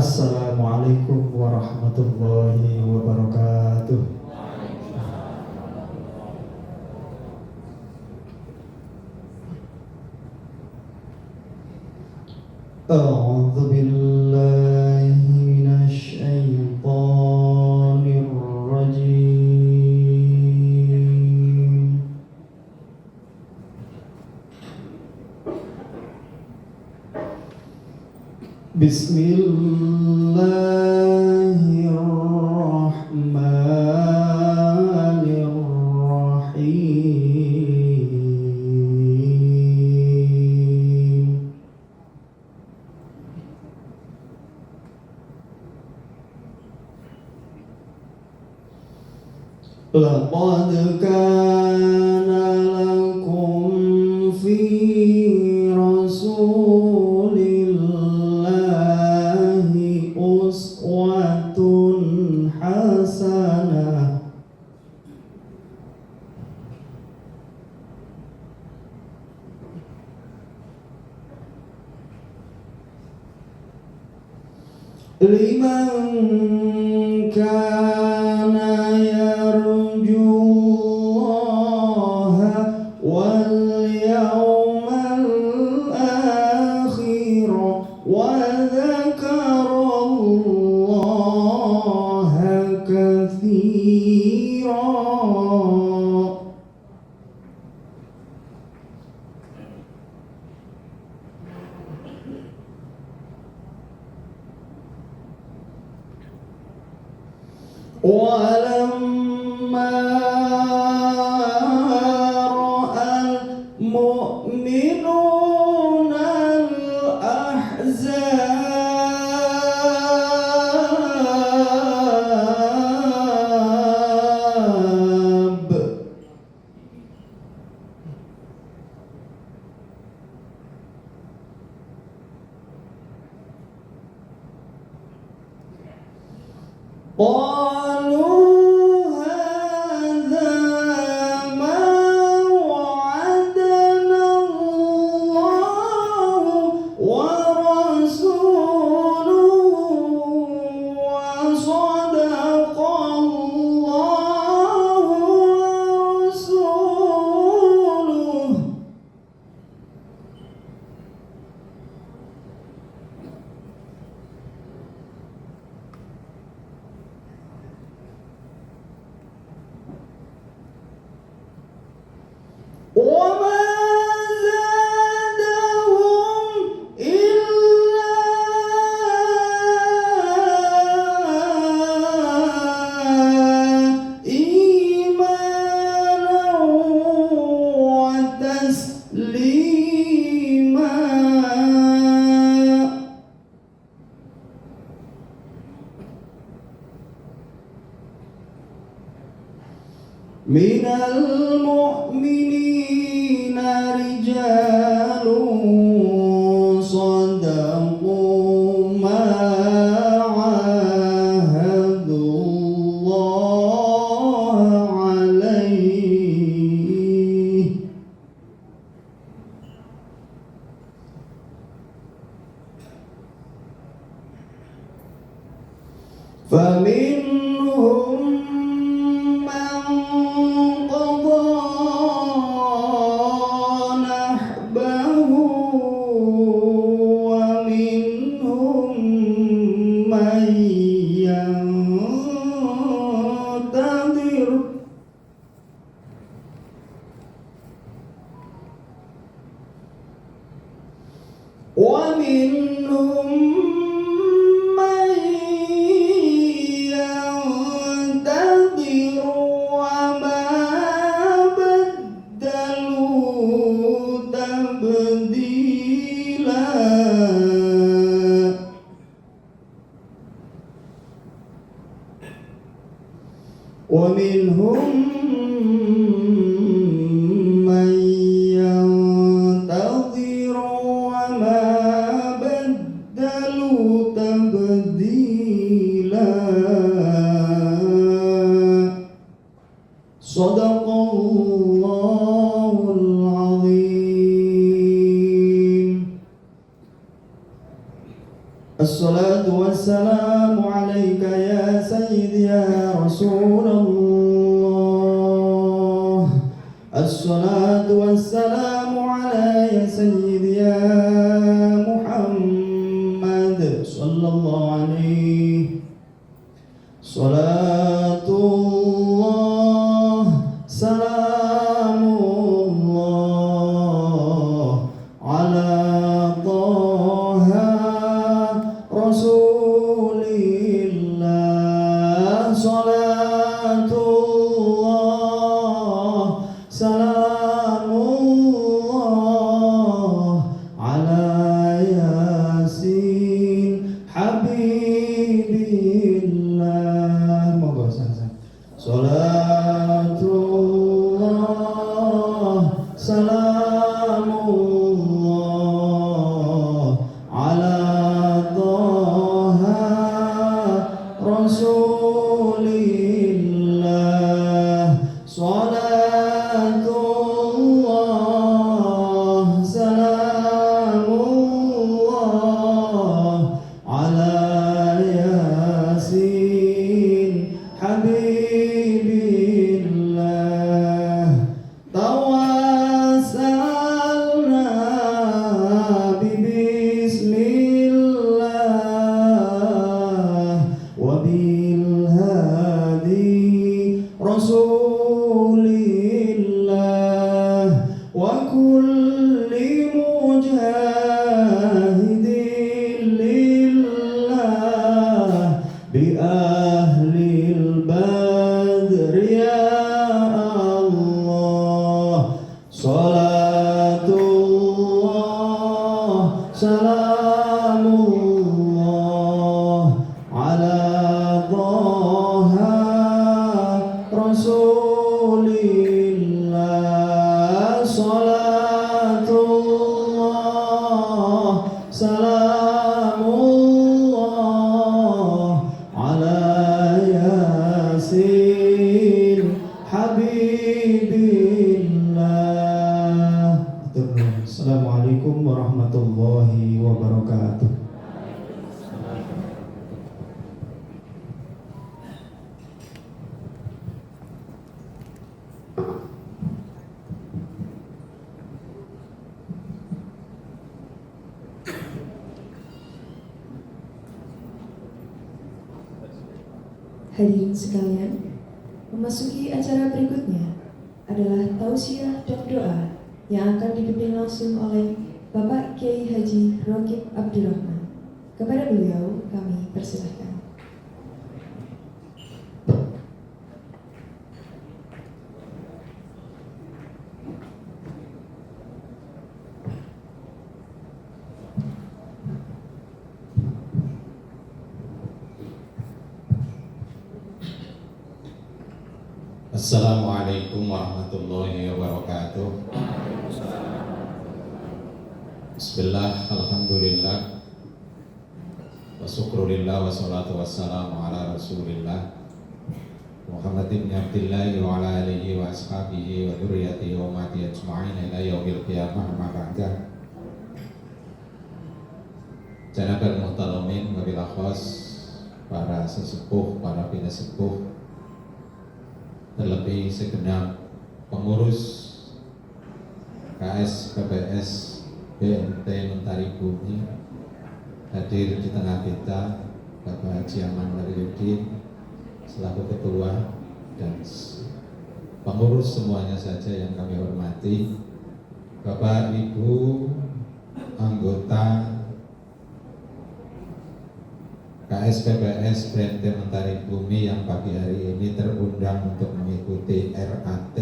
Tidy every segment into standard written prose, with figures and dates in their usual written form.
Assalamualaikum warahmatullahi wabarakatuh. A'udzu billahi minasy syaithanir rajim. Bismillahirrahmanirrahim. Laqad kana lakum fi rasulillahi uswatun hasanah liman kana yarjullaha wal yawmal akhir wa dzakarallaha katsira. وَلَمَّا رَأَى الْمُؤْمِنُونَ الْأَحْزَابَ قالوا هذا ما وعدنا الله ورسوله وصدق الله ورسوله. وما زادهم إلا إيمانا وتسليما. من المؤمنين رجال صدقوا ما عاهدوا الله عليه فمنهم من قضى نحبه ومنهم من ينتظر ومنهم من ينتظر وما بدلوا تبديلا. ومنهم من ينتظر وما بدلوا تبديلا. صدق الله العظيم. Assalatu wassalamu عليك يا سيدي يا رسول الله. الصلاة والسلام على يا سيدي يا محمد صلى الله عليه. صلاة الله سلام الله على طه رسول الله. صلاة الله سلام الله على ياسين حبيب الله. Monggo sang-sang. Salatullah salamullah ala Taha Rasulillah. Salatullah salamullah ala Yasin Habibillah. Tawassalna bismillah wa bil hadi rasulillah wa kulli mujahidin lillah bi ahlil badr ya Allah. Salatullah salamullah ala Taha Rasulillah. Salatullah salamullah ala Yasin Habibillah. Assalamualaikum warahmatullahi wabarakatuh. Hadirin sekalian, memasuki acara berikutnya adalah tausiah dan doa yang akan dipimpin langsung oleh Bapak Kiai Haji Rokib Abdurrahman. Kepada beliau kami persilahkan. Assalamualaikum warahmatullahi wabarakatuh. Bismillah, alhamdulillah, wa syukurillah, wa salatu wassalamu ala rasulillah Muhammad ibn Abdillah wa ala alihi wa ashabihi wa dhurriyyatihi wa ummati ajma'in ila yaumil qiyamah ma ba'da. Janabal muhtalamin wabil akhwas, para sesepuh, para bina sepuh, terlebih segenap pengurus KS PPS BMT Mentari Bumi, hadir di tengah kita Bapak Haji Aman Waliuddin selaku ketua dan pengurus semuanya saja yang kami hormati, Bapak Ibu anggota KS PPS BMT Mentari Bumi yang pagi hari ini terundang untuk mengikuti RAT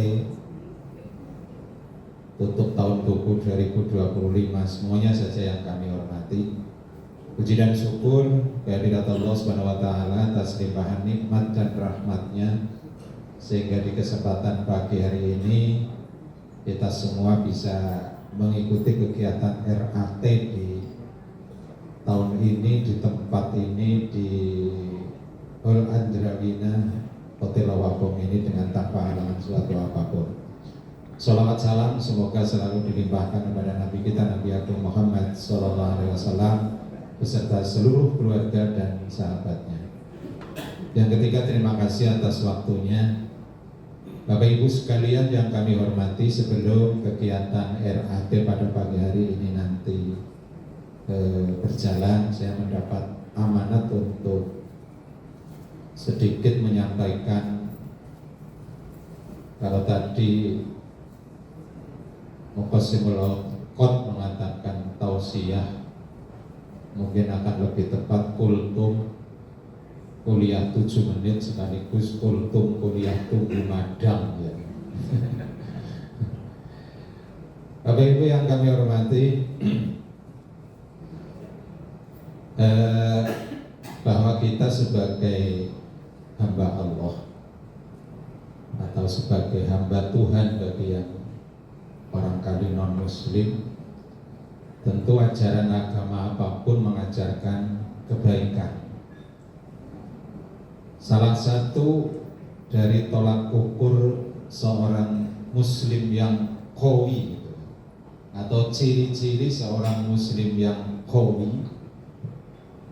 tutup tahun buku 2025, semuanya saja yang kami hormati. Puji dan syukur kehadirat Allah Subhanahu wa taala atas limpahan nikmat dan rahmatnya, sehingga di kesempatan pagi hari ini kita semua bisa mengikuti kegiatan RAT di tahun ini, di tempat ini, di Hall Andrawina Hotel Wabong ini dengan tanpa halangan suatu apapun. Salawat salam semoga selalu dilimpahkan kepada Nabi kita Nabi Agung Muhammad SAW beserta seluruh keluarga dan sahabatnya. Yang ketiga, terima kasih atas waktunya. Bapak Ibu sekalian yang kami hormati, sebelum kegiatan RAT pada pagi hari ini nanti berjalan, saya mendapat amanat untuk sedikit menyampaikan. Kalau tadi Muqassimul Awqat mengatakan tausiah, mungkin akan lebih tepat kultum kuliah 7 menit sekaligus kultum kuliah tunggu madang ya. Bapak Ibu yang kami hormati, bahwa kita sebagai hamba Allah atau sebagai hamba Tuhan bagi yang barangkali non muslim, tentu ajaran agama apapun mengajarkan kebaikan. Salah satu dari tolak ukur seorang muslim yang qawi atau ciri-ciri seorang muslim yang qawi,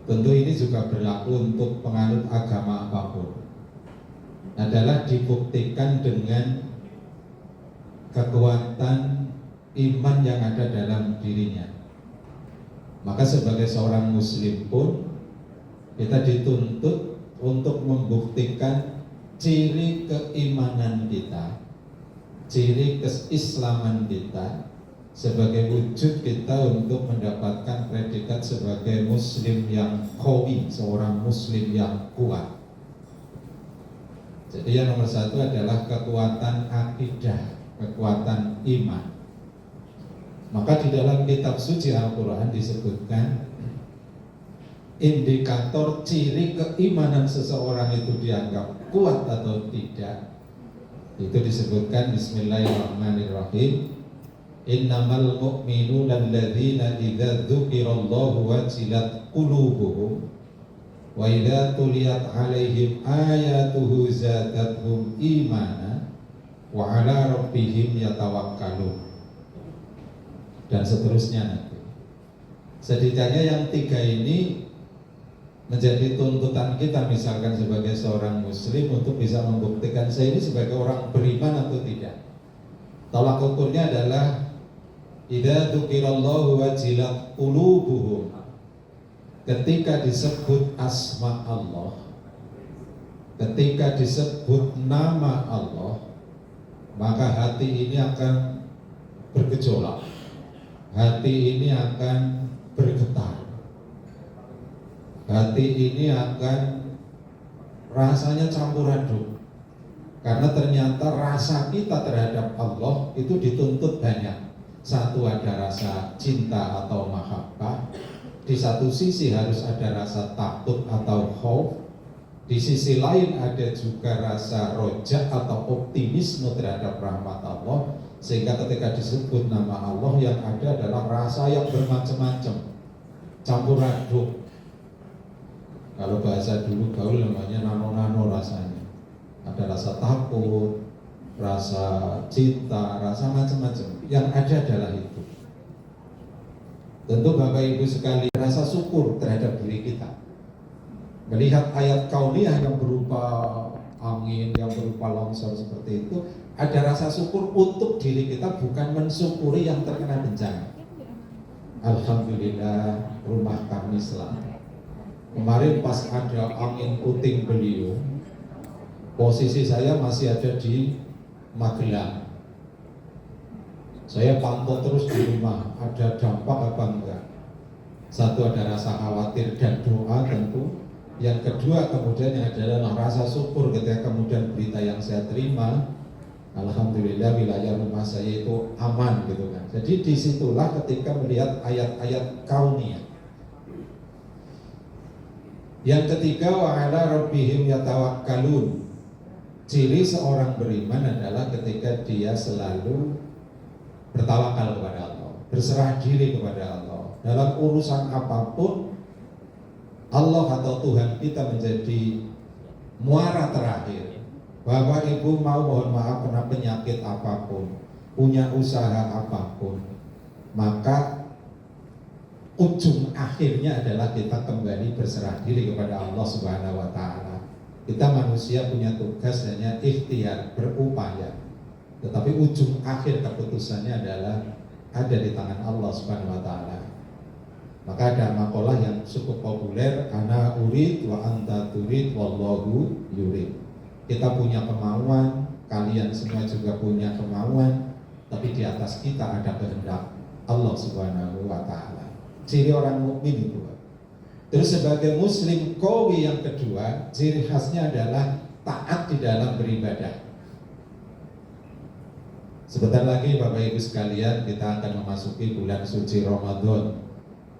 tentu ini juga berlaku untuk penganut agama apapun, adalah dibuktikan dengan kekuatan iman yang ada dalam dirinya. Maka sebagai seorang muslim pun kita dituntut untuk membuktikan ciri keimanan kita, ciri keislaman kita sebagai wujud kita untuk mendapatkan predikat sebagai muslim yang qawi, seorang muslim yang kuat. Jadi yang nomor satu adalah kekuatan akidah, kekuatan iman. Maka di dalam kitab suci Al-Quran disebutkan indikator ciri keimanan seseorang itu dianggap kuat atau tidak, itu disebutkan Bismillahirrahmanirrahim, innamal mu'minuna alladzina idza dzukirallahu wajilat qulubuhum wa idza tuliyat alaihim ayatuhu zadatuhum imana wa ala rabbihim yatawakkalun, dan seterusnya nanti. Setidaknya yang tiga ini menjadi tuntutan kita, misalkan sebagai seorang muslim, untuk bisa membuktikan saya ini sebagai orang beriman atau tidak. Tolak ukurnya adalah idza dzukirallahu wajilat qulubuhum. Ketika disebut asma Allah, ketika disebut nama Allah, maka hati ini akan bergejolak, hati ini akan bergetar, hati ini akan rasanya campur aduk. Karena ternyata rasa kita terhadap Allah itu dituntut banyak. Satu, ada rasa cinta atau mahabbah. Di satu sisi harus ada rasa takut atau khauf. Di sisi lain ada juga rasa roja atau optimisme terhadap rahmat Allah. Sehingga ketika disebut nama Allah, yang ada adalah rasa yang bermacam-macam, campur aduk. Kalau bahasa dulu gaul namanya nano-nano rasanya. Ada rasa takut, rasa cinta, rasa macam-macam. Yang ada adalah itu. Tentu Bapak Ibu sekalian, rasa syukur terhadap diri kita. Melihat ayat kauniyah yang berupa angin, yang berupa longsor seperti itu, ada rasa syukur untuk diri kita, bukan mensyukuri yang terkena bencana. Alhamdulillah rumah kami selamat. Kemarin pas ada angin puting beliung, posisi saya masih ada di Magelang. Saya pantau terus di rumah, ada dampak apa enggak. Satu, ada rasa khawatir dan doa tentu. Yang kedua kemudian yang adalah rasa syukur ketika kemudian berita yang saya terima, alhamdulillah wilayah rumah saya itu aman gitu kan. Jadi disitulah ketika melihat ayat-ayat kauniyah. Yang ketiga, wa ala rabbihim yatawakkalun. Ciri seorang beriman adalah ketika dia selalu bertawakal kepada Allah, berserah diri kepada Allah. Dalam urusan apapun, Allah atau Tuhan kita menjadi muara terakhir. Bapak Ibu mau mohon maaf kena penyakit apapun, punya usaha apapun, maka ujung akhirnya adalah kita kembali berserah diri kepada Allah Subhanahu wa Ta'ala. Kita manusia punya tugas hanya ikhtiar, berupaya. Tetapi ujung akhir keputusannya adalah ada di tangan Allah Subhanahu wa taala. Maka ada makalah yang cukup populer, ana urid wa anta turid wallahu yurid. Kita punya kemauan, kalian semua juga punya kemauan, tapi di atas kita ada kehendak Allah Subhanahu wa taala. Ciri orang mukmin itu. Terus sebagai muslim qawi yang kedua, ciri khasnya adalah taat di dalam beribadah. Sebentar lagi Bapak Ibu sekalian, kita akan memasuki bulan suci Ramadan.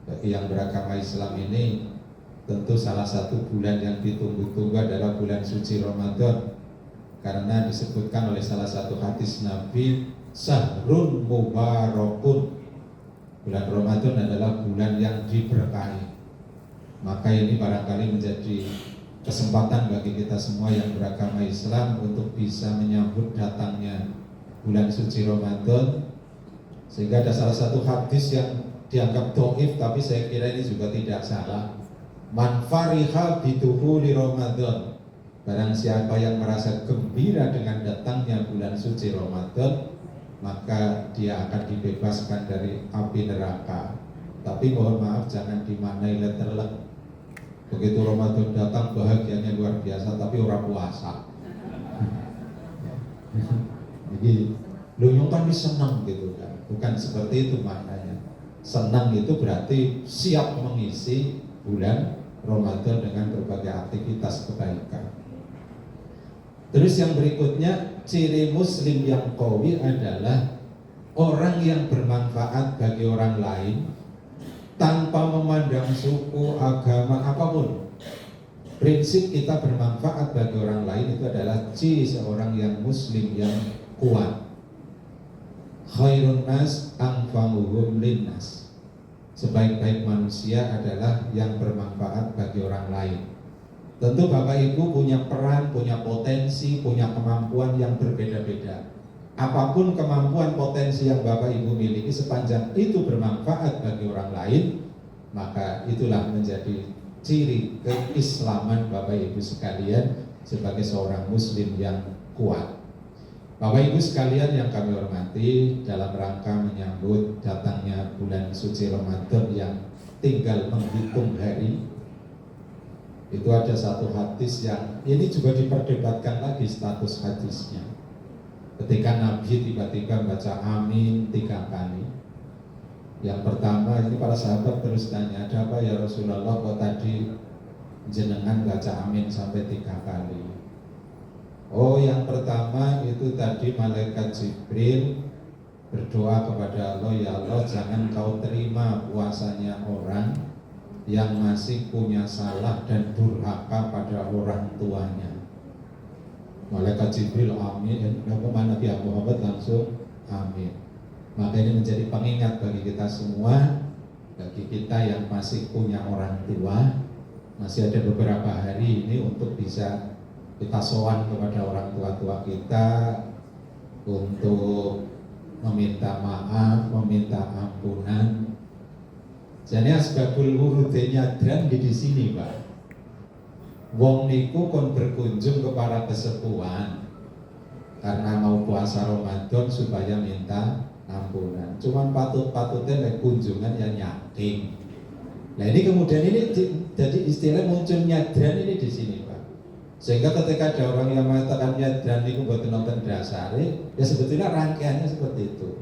Bagi yang beragama Islam ini, tentu salah satu bulan yang ditunggu-tunggu adalah bulan suci Ramadan. Karena disebutkan oleh salah satu hadis Nabi, Sahrun Mubarakun. Bulan Ramadan adalah bulan yang diberkahi. Maka ini barangkali menjadi kesempatan bagi kita semua yang beragama Islam untuk bisa menyambut datangnya bulan suci Ramadan. Sehingga ada salah satu hadis yang dianggap dhaif, tapi saya kira ini juga tidak salah. Man fariha bidukhuli Ramadan, barang siapa yang merasa gembira dengan datangnya bulan suci Ramadan, maka dia akan dibebaskan dari api neraka. Tapi mohon maaf, jangan dimaknai letterlek. Begitu Ramadan datang bahagianya luar biasa, tapi orang puasa. Jadi lu kan senang gitu kan, bukan seperti itu maknanya. Senang itu berarti siap mengisi bulan Ramadan dengan berbagai aktivitas kebaikan. Terus yang berikutnya, ciri muslim yang qawi adalah orang yang bermanfaat bagi orang lain tanpa memandang suku, agama, apapun. Prinsip kita bermanfaat bagi orang lain itu adalah ciri seorang yang muslim yang kuat. Khairun nas anfa'uhum linnas. Sebaik-baik manusia adalah yang bermanfaat bagi orang lain. Tentu Bapak Ibu punya peran, punya potensi, punya kemampuan yang berbeda-beda. Apapun kemampuan potensi yang Bapak Ibu miliki, sepanjang itu bermanfaat bagi orang lain, maka itulah menjadi ciri keislaman Bapak Ibu sekalian sebagai seorang muslim yang kuat. Bapak Ibu sekalian yang kami hormati, dalam rangka menyambut datangnya bulan suci Ramadan yang tinggal menghitung hari, itu ada satu hadis yang ini juga diperdebatkan lagi status hadisnya. Ketika Nabi tiba-tiba baca amin 3 kali. Yang pertama, ini para sahabat terus tanya, ada apa ya Rasulullah kok tadi jenengan baca amin sampai 3 kali? Oh, yang pertama itu tadi malaikat Jibril berdoa kepada Allah, ya Allah jangan kau terima puasanya orang yang masih punya salah dan durhaka pada orang tuanya. Malaikat Jibril amin, dan Nabi Muhammad langsung amin. Maka ini menjadi pengingat bagi kita semua, bagi kita yang masih punya orang tua, masih ada beberapa hari ini untuk bisa kita sowan kepada orang tua kita untuk meminta maaf, meminta ampunan. Jadi asbabul wurudnya dan di sini, Pak. Wong niku kon berkunjung ke para kesepuhan karena mau puasa Ramadan supaya minta ampunan. Cuman patut-patutnya nek kunjungan yang nyaking. Nah ini kemudian ini jadi istilah muncul nyadran ini di sini, Pak. Sehingga ketika ada orang yang mengatakan nyadran niku mboten nonton dasare, ya sebetulnya rangkaiannya seperti itu.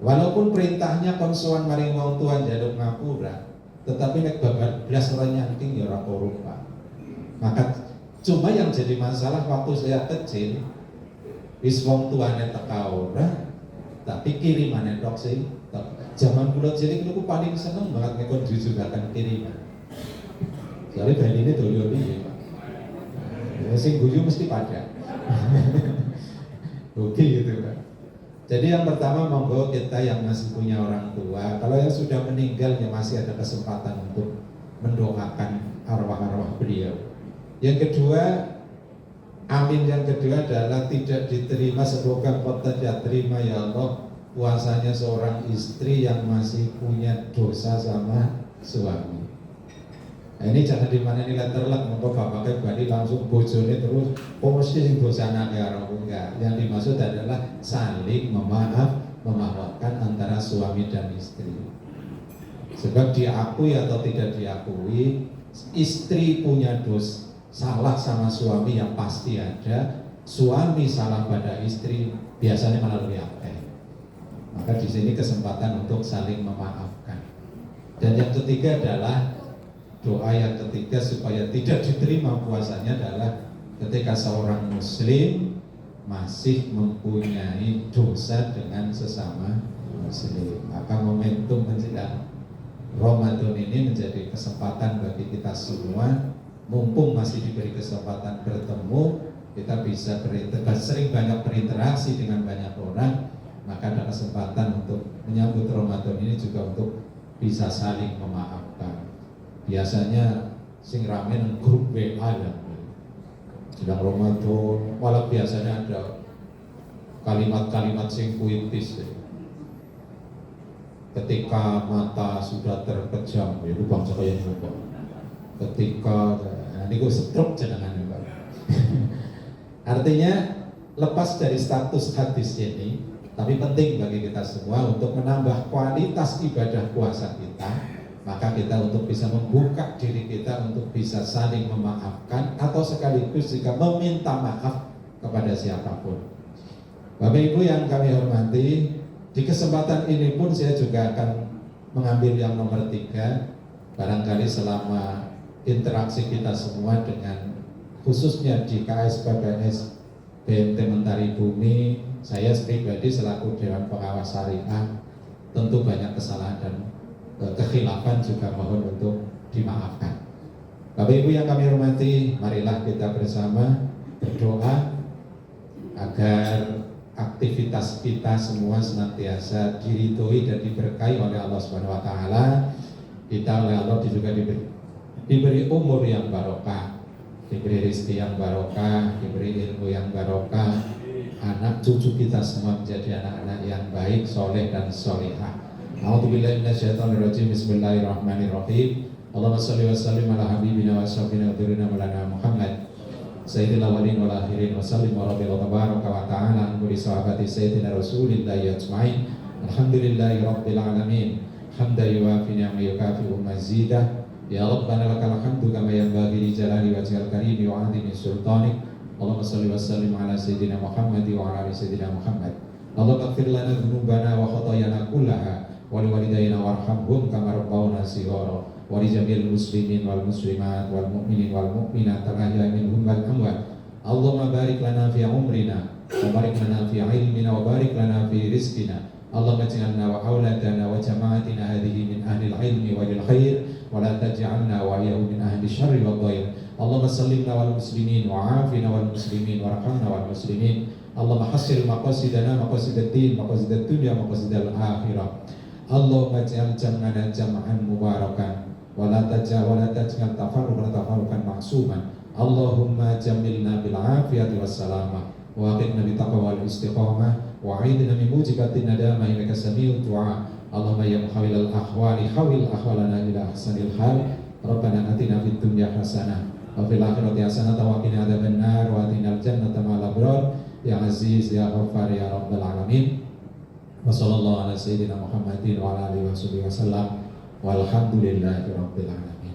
Walaupun perintahnya konsoan maring wong tua njaluk ngapura, tetapi nek babar blas ora nyaking ya ora korup, Pak. Maka cuma yang jadi masalah waktu saya kecil, wis wong tuane teka ora, tapi kirimane tok sing zaman kula cilik niku paling seneng banget ngekon jujugaken kiriman. Soalnya band ini doyo piye, Pak. Ya sing guyu mesti pada. Oke gitu, Pak. Jadi yang pertama monggo kita yang masih punya orang tua, kalau yang sudah meninggal ya masih ada kesempatan untuk mendoakan arwah-arwah beliau. Yang kedua, amin yang kedua adalah tidak diterima, semoga kau tidak terima ya Allah puasanya seorang istri yang masih punya dosa sama suami. Nah, ini jangan dimanani letterlek monggo bapaknya bali langsung bojone terus mesti sing bosanake karo enggak. Yang dimaksud adalah saling memaafkan antara suami dan istri. Sebab diakui atau tidak diakui, istri punya salah sama suami yang pasti ada, suami salah pada istri biasanya malah lebih akeh. Maka di sini kesempatan untuk saling memaafkan. Dan yang ketiga adalah doa yang ketiga supaya tidak diterima puasanya adalah ketika seorang muslim masih mempunyai dosa dengan sesama muslim. Maka momentum menjelang Ramadan ini menjadi kesempatan bagi kita semua, mumpung masih diberi kesempatan bertemu, kita bisa sering banyak berinteraksi dengan banyak orang, maka ada kesempatan untuk menyambut Ramadan ini juga untuk bisa saling memaafkan. Biasanya sing rame nang grup WA ya. Sedang Ramadan, malah biasanya ada kalimat-kalimat sing puitis ya. Ketika mata sudah terpejam, itu bangsa kayak apa? Ketika ini gue stroke jenengan ya Pak. Artinya lepas dari status hadis ini, tapi penting bagi kita semua untuk menambah kualitas ibadah puasa kita. Maka kita untuk bisa membuka diri kita untuk bisa saling memaafkan atau sekaligus jika meminta maaf kepada siapapun. Bapak Ibu yang kami hormati, di kesempatan ini pun saya juga akan mengambil yang nomor 3. Barangkali selama interaksi kita semua dengan khususnya di KSPPS BMT Mentari Bumi, saya pribadi selaku Dewan Pengawas Syariah tentu banyak kesalahan dan kekhilafan juga mohon untuk dimaafkan. Bapak Ibu yang kami hormati, marilah kita bersama berdoa agar aktivitas kita semua senantiasa diridhoi dan diberkahi oleh Allah Subhanahu wa taala. Kita oleh Allah juga diberi umur yang barokah, diberi rezeki yang barokah, diberi ilmu yang barokah. Anak cucu kita semua menjadi anak-anak yang baik, soleh dan solehah. A'udzubillahi minasyaitonirrajim. Bismillahirrahmanirrahim. Allahumma shalli wa sallim ala habibina wa syafina wa dhurina maulana Muhammad sayyidil awwalin wal akhirin wa sallim wa rabbil tabaraka wa ta'ala an kulli sahabati sayyidina rasulillahi ajma'in. Alhamdulillahi rabbil alamin. Hamdan yuwafi ni'ma yukafi'u mazidah. Ya Rabbana lakal hamdu kama yanbaghi li jalali wajhil karim wa 'azimi sultanik. Allahumma shalli wa sallim ala sayyidina Muhammad wa ala ali sayyidina Muhammad. Allahumma ighfir lana dhunubana wa khatayana kullaha wa liwalidayna warhamhum kama rabbawna shighara wa li jami'il muslimin wal muslimat wal mu'minin wal mu'minat al-ahya'i minhum wal amwat. Allahumma barik lana fi umrina wa barik lana fi ilmina wa barik lana fi rizqina. Allahumma ij'alna wa auladana wa jama'atina hadhihi min ahli al-ilmi wa lil khair wa la taj'alna wa iyahum min ahli syarri wa dhair. Allahumma sallimna wal muslimin wa afina wal muslimin warhamna wal muslimin. Allahumma hassil maqasidana maqasidad din maqasidad dunya maqasidal akhirah. Allahumma ij'al jam'ana jam'an mubarakan wa la taj'al tafarruqan ma'suman. Allahumma jamilna bil afiyati was salamah wa aqimna bi taqwa wal istiqamah wa a'idna min mujibatin nadamah innaka sami'ud du'a. Allahumma ya muhawwilal ahwali hawil ahwalana ila ahsanil hal. Rabbana atina fid dunya hasanah wa fil akhirati hasanah wa qina adzabannar wa atinal jannata ma'al abrar ya aziz ya ghaffar ya rabbal alamin. Wa sallallahu ala sayyidina Muhammadin wa ala alihi wasallam walhamdulillahi rabbil alamin.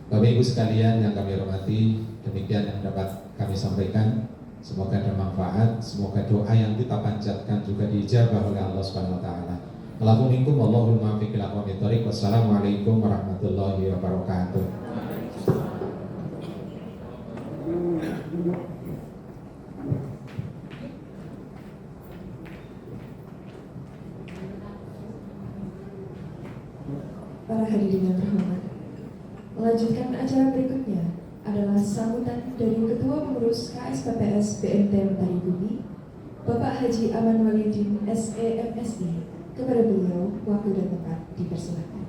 Bapak Ibu sekalian yang kami hormati, demikian yang dapat kami sampaikan. Semoga ada manfaat, semoga doa yang kita panjatkan juga diijabah oleh Allah Subhanahu wa taala. Allahu minkum wallahul muwaffiq ila aqwamit thoriq. Wassalamualaikum warahmatullahi wabarakatuh. Para hadirin yang terhormat, melanjutkan acara berikutnya adalah sambutan dari Ketua Pengurus KSPPS BMT Mentari Bumi, Bapak Haji Aman Walidin SEMSI. Kepada beliau, waktu dan tempat dipersilakan.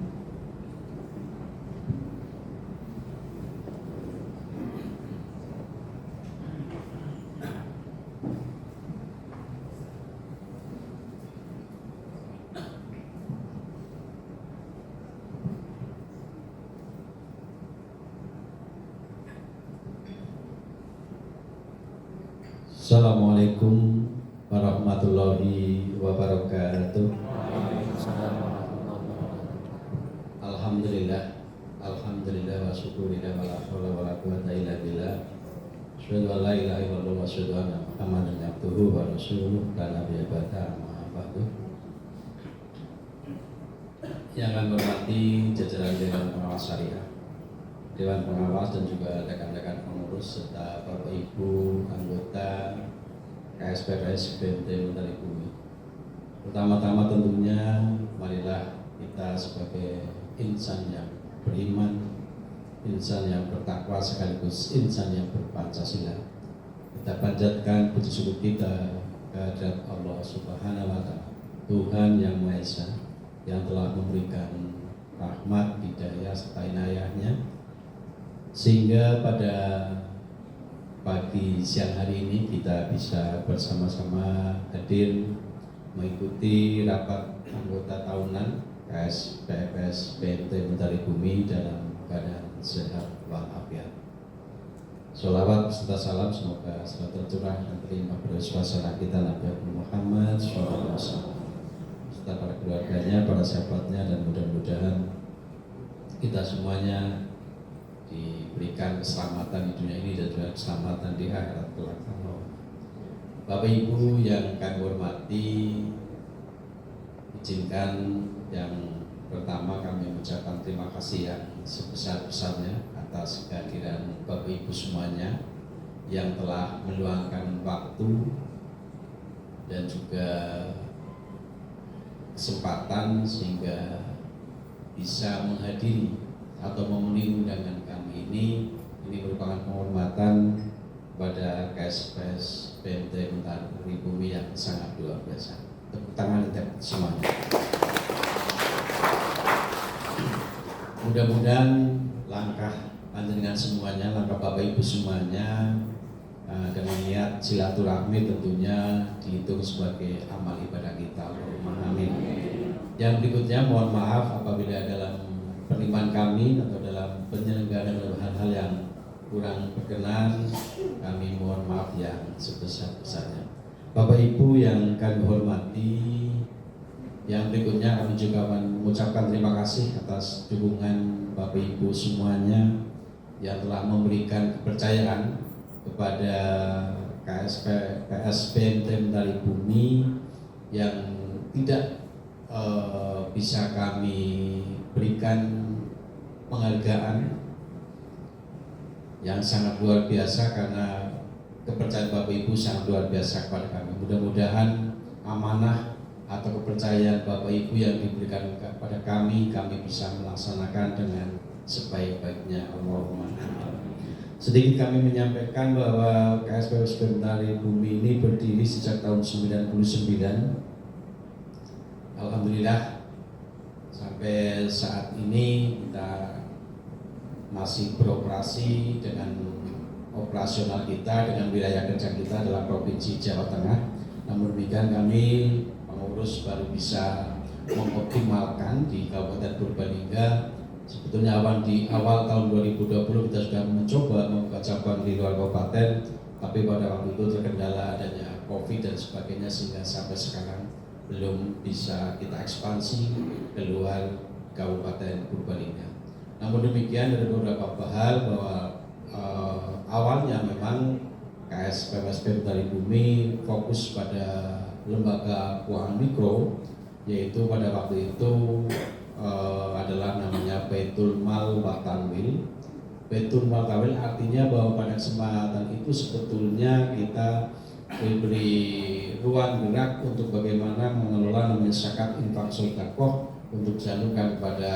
Assalamualaikum warahmatullahi wabarakatuh. Alhamdulillah wa syukurillah wa la haula wa la quwwata illa billah. Asyhadu an la ilaha illallah wa asyhadu anna Muhammadan abduhu wa rasuluh la nabiyya ba'da amma ba'du. Yang akan menghormati jajaran Dewan Pengawas Syariah, Dewan Pengawas dan juga rekan-rekan pengurus serta Bapak Ibu anggota KSPRS BMT Mentari Bumi. Pertama-tama tentunya marilah kita sebagai insan yang beriman, insan yang bertakwa sekaligus insan yang berpancasila, kita panjatkan puji syukur kita kehadirat Allah Subhanahu wa Ta'ala, Tuhan yang Maha Esa, yang telah memberikan rahmat, hidayah serta inayahnya, sehingga pada pagi siang hari ini kita bisa bersama-sama hadir mengikuti rapat anggota tahunan KSPRS BMT Mentari Bumi dalam keadaan sehat walafiat. Sholawat serta salam semoga selalu tercurah dan terima pada suasana kita Nabi Muhammad SAW serta para keluarganya, para sahabatnya, dan mudah-mudahan kita semuanya diberikan keselamatan di dunia ini dan juga keselamatan di akhirat kelak. Bapak Ibu yang kami hormati, izinkan yang pertama kami mengucapkan terima kasih yang sebesar-besarnya atas kehadiran Bapak Ibu semuanya yang telah meluangkan waktu dan juga kesempatan sehingga bisa menghadiri atau memenuhi undangan kami ini. Ini merupakan penghormatan kepada KSPRS BMT Mentari Bumi yang sangat luar biasa. Tepuk tangan untuk semuanya. Mudah-mudahan langkah panjenengan semuanya, langkah Bapak Ibu semuanya dengan niat silaturahmi tentunya dihitung sebagai amal ibadah kita. Allahumma amin. Yang berikutnya mohon maaf apabila dalam penerimaan kami atau dalam penyelenggaraan hal-hal yang kurang berkenan, kami mohon maaf yang sebesar-besarnya. Bapak Ibu yang kami hormati, yang berikutnya kami juga mengucapkan terima kasih atas dukungan Bapak Ibu semuanya yang telah memberikan kepercayaan kepada KSPRS BMT Mentari Bumi yang tidak bisa kami berikan penghargaan yang sangat luar biasa karena kepercayaan Bapak Ibu sangat luar biasa kepada kami. Mudah-mudahan amanah atau kepercayaan Bapak Ibu yang diberikan kepada kami bisa melaksanakan dengan sebaik-baiknya. Allahumma amin. Sedikit kami menyampaikan bahwa KSPRS Mentari Bumi ini berdiri sejak tahun 99. Alhamdulillah sampai saat ini kita masih beroperasi dengan operasional kita, dengan wilayah kerja kita adalah Provinsi Jawa Tengah. Namun demikian kami pengurus baru bisa mengoptimalkan di Kabupaten Purbalingga. Sebetulnya di awal tahun 2020 kita sudah mencoba membuka cabang di luar kabupaten, tapi pada waktu itu terkendala adanya COVID dan sebagainya sehingga sampai sekarang belum bisa kita ekspansi keluar Kabupaten Purbalingga. Namun demikian ada beberapa hal bahwa awalnya memang KSPRS Mentari Bumi fokus pada lembaga keuangan mikro, yaitu pada waktu itu adalah namanya Baitul Mal wa Tanwil. Baitul Mal Tanwil artinya bahwa pada kesempatan itu sebetulnya kita diberi ruang gerak untuk bagaimana mengelola namanya zakat infak sedekah untuk disalurkan kepada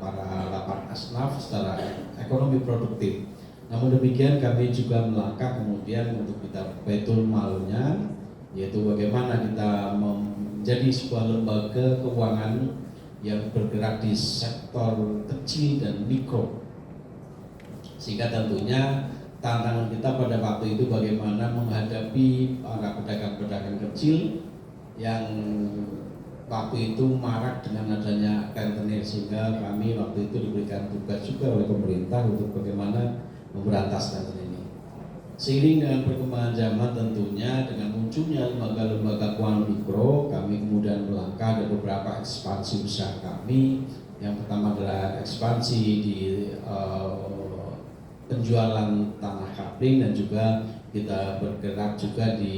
para lapan asnaf secara ekonomi produktif. Namun demikian kami juga melangkah kemudian untuk kita Baitul Malnya, yaitu bagaimana kita menjadi sebuah lembaga keuangan yang bergerak di sektor kecil dan mikro, sehingga tentunya tantangan kita pada waktu itu bagaimana menghadapi para pedagang-pedagang kecil yang waktu itu marak dengan adanya rentenir, sehingga kami waktu itu diberikan tugas juga oleh pemerintah untuk bagaimana memberantas rentenir ini. Seiring dengan perkembangan zaman tentunya dengan munculnya lembaga-lembaga keuangan mikro, kami kemudian melangkah ada beberapa ekspansi usaha kami. Yang pertama adalah ekspansi di penjualan tanah kapling dan juga kita bergerak juga di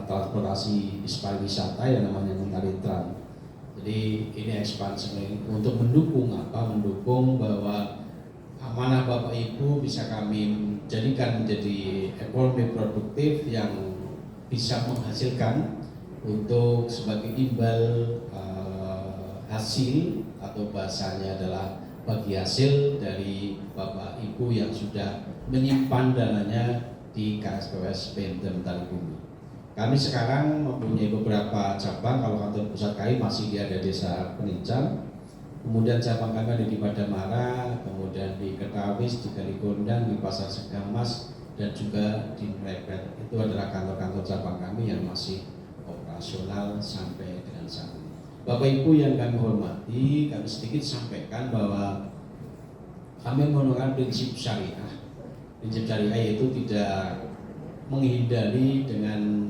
transportasi pariwisata yang namanya Mentari-Trans. Jadi ini ekspansi untuk mendukung apa? Mendukung bahwa amanah Bapak Ibu bisa kami jadikan menjadi ekonomi produktif yang bisa menghasilkan untuk sebagai imbal hasil atau bahasanya adalah bagi hasil dari Bapak Ibu yang sudah menyimpan dananya di KSPWS Benteng Tali Bumi. Kami sekarang mempunyai beberapa cabang, kalau kantor pusat KAI masih ada Desa Penincang, kemudian cabang kami ada di Padamara, kemudian di Ketawis, di Kaligondang, di Pasar Segamas, dan juga di Mrepet. Itu adalah kantor-kantor cabang kami yang masih operasional sampai dengan saat ini. Bapak Ibu yang kami hormati, kami sedikit sampaikan bahwa kami menggunakan prinsip syariah. Prinsip syariah itu tidak menghindari dengan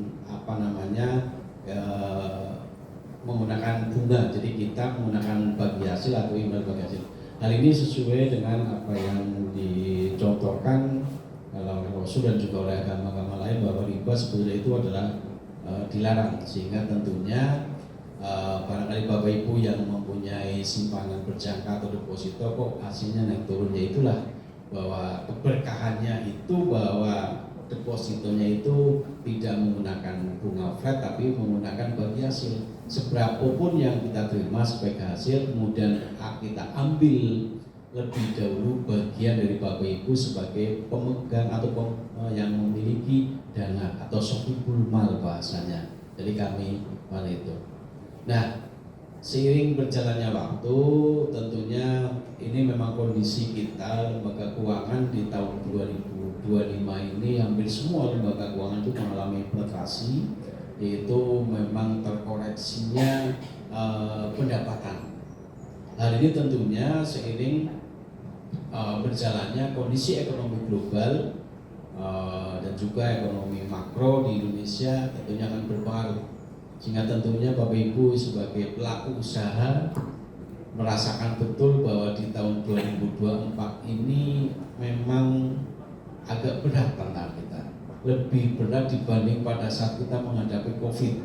menggunakan bunga. Jadi kita menggunakan bagi hasil atau imbal bagi hasil. Hal ini sesuai dengan apa yang dicontohkan oleh Rasul dan juga oleh agama-agama lain bahwa riba sebetulnya itu adalah dilarang, sehingga tentunya barangkali Bapak Ibu yang mempunyai simpanan berjangka atau deposito kok hasilnya naik turunnya, itulah bahwa keberkahannya itu bahwa depositonya itu tidak menggunakan bunga flat tapi menggunakan bagi hasil. Seberapapun yang kita terima sebagai hasil kemudian kita ambil lebih dahulu bagian dari Bapak Ibu sebagai pemegang atau yang memiliki dana atau sahibul mal bahasanya. Jadi kami itu. Nah, seiring berjalannya waktu tentunya ini memang kondisi kita lembaga keuangan di tahun 2025 ini hampir semua lembaga keuangan itu mengalami penetrasi, yaitu memang terkoreksinya pendapatan. Hal ini tentunya seiring berjalannya kondisi ekonomi global dan juga ekonomi makro di Indonesia tentunya akan berpengaruh. Sehingga tentunya Bapak Ibu sebagai pelaku usaha merasakan betul bahwa di tahun 2024 ini memang agak berat tantangan kita, lebih berat dibanding pada saat kita menghadapi COVID.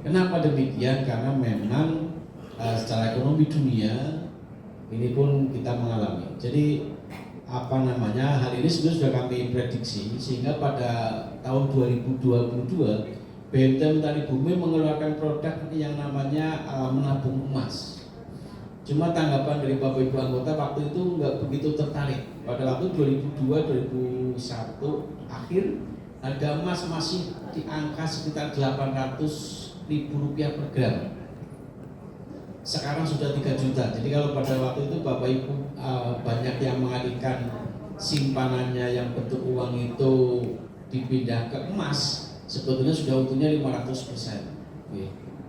Kenapa demikian? Karena memang secara ekonomi dunia ini pun kita mengalami. Jadi hal ini sebenarnya sudah kami prediksi, sehingga pada tahun 2022 Benteng Tali Bumi mengeluarkan produk yang namanya menabung emas. Cuma tanggapan dari Bapak Ibu anggota waktu itu nggak begitu tertarik. Pada waktu 2002-2001 akhir harga emas masih di angka sekitar Rp800.000 per gram. Sekarang sudah 3 juta. Jadi kalau pada waktu itu Bapak Ibu banyak yang mengalihkan simpanannya yang bentuk uang itu dipindah ke emas, sebetulnya sudah untungnya 500%.